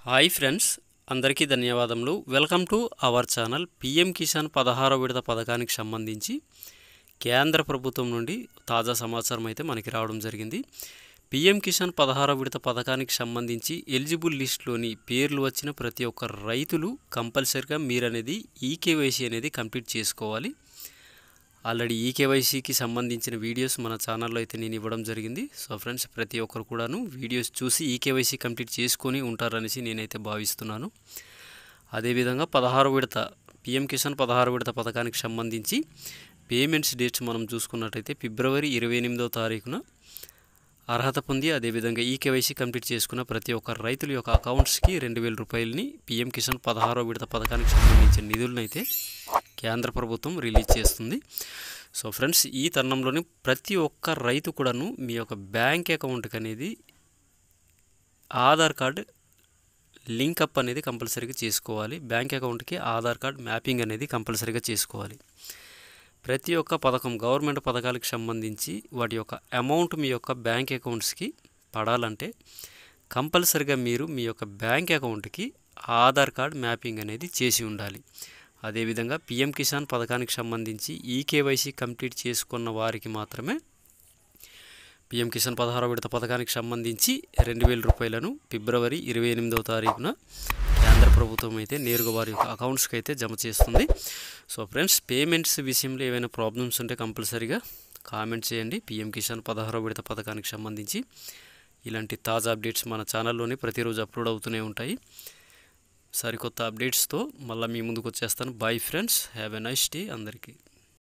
Hi friends, అందరికీ ధన్యవాదములు. Welcome to our channel. PM Kisan 16వ విడత పథకానికి సంబంధించి కేంద్ర ప్రభుత్వం నుండి తాజా సమాచారం అయితే మనకి రావడం జరిగింది. పిఎం కిసాన్ 16వ విడత పథకానికి సంబంధించి ఎలిజిబుల్ లిస్టులోని పేర్లు వచ్చిన ప్రతి ఒక్క రైతులు కంపల్సరిగా మీరనేది ఈకేవైసీ అనేది కంప్లీట్ చేసుకోవాలి. ఆల్రెడీ ఈకేవైసీకి సంబంధించిన వీడియోస్ మన ఛానల్లో అయితే నేను ఇవ్వడం జరిగింది. సో ఫ్రెండ్స్, ప్రతి ఒక్కరు కూడాను వీడియోస్ చూసి ఈకేవైసీ కంప్లీట్ చేసుకొని ఉంటారనేసి నేనైతే భావిస్తున్నాను. అదేవిధంగా 16వ విడత పిఎం కిసాన్ 16వ విడత పథకానికి సంబంధించి పేమెంట్స్ డేట్స్ మనం చూసుకున్నట్టయితే ఫిబ్రవరి 28వ తారీఖున అర్హత పొంది అదేవిధంగా ఈకేవైసీ కంప్లీట్ చేసుకున్న ప్రతి ఒక్క రైతుల యొక్క అకౌంట్స్కి 2,000 రూపాయలని పిఎం కిసాన్ 16వ విడత పథకానికి సంబంధించిన నిధులను అయితే కేంద్ర ప్రభుత్వం రిలీజ్ చేస్తుంది. సో ఫ్రెండ్స్, ఈ తరుణంలోని ప్రతి ఒక్క రైతు కూడాను మీ యొక్క బ్యాంక్ అకౌంట్కి అనేది ఆధార్ కార్డ్ లింకప్ అనేది కంపల్సరీగా చేసుకోవాలి. బ్యాంక్ అకౌంట్కి ఆధార్ కార్డ్ మ్యాపింగ్ అనేది కంపల్సరీగా చేసుకోవాలి. ప్రతి ఒక్క పథకం, గవర్నమెంట్ పథకాలకు సంబంధించి వాటి యొక్క అమౌంట్ మీ యొక్క బ్యాంక్ అకౌంట్స్కి పడాలంటే కంపల్సరీగా మీరు మీ యొక్క బ్యాంక్ అకౌంట్కి ఆధార్ కార్డ్ మ్యాపింగ్ అనేది చేసి ఉండాలి. అదేవిధంగా పిఎం కిసాన్ పథకానికి సంబంధించి ఈకేవైసీ కంప్లీట్ చేసుకున్న వారికి మాత్రమే పిఎం కిసాన్ 16వ విడత పథకానికి సంబంధించి 2,000 రూపాయలను ఫిబ్రవరి 28వ తారీఖున కేంద్ర ప్రభుత్వం అయితే నేరుగా వారి యొక్క అకౌంట్స్కి అయితే జమ చేస్తుంది. సో ఫ్రెండ్స్, పేమెంట్స్ విషయంలో ఏవైనా ప్రాబ్లమ్స్ ఉంటే కంపల్సరీగా కామెంట్ చేయండి. పిఎం కిసాన్ 16వ విడత పథకానికి సంబంధించి ఇలాంటి తాజా అప్డేట్స్ మన ఛానల్లోనే ప్రతిరోజు అప్లోడ్ అవుతూనే ఉంటాయి. సరికొత్త అప్డేట్స్తో మళ్ళీ మీ ముందుకు వచ్చేస్తాను. Bye friends, have a nice day అందరికీ.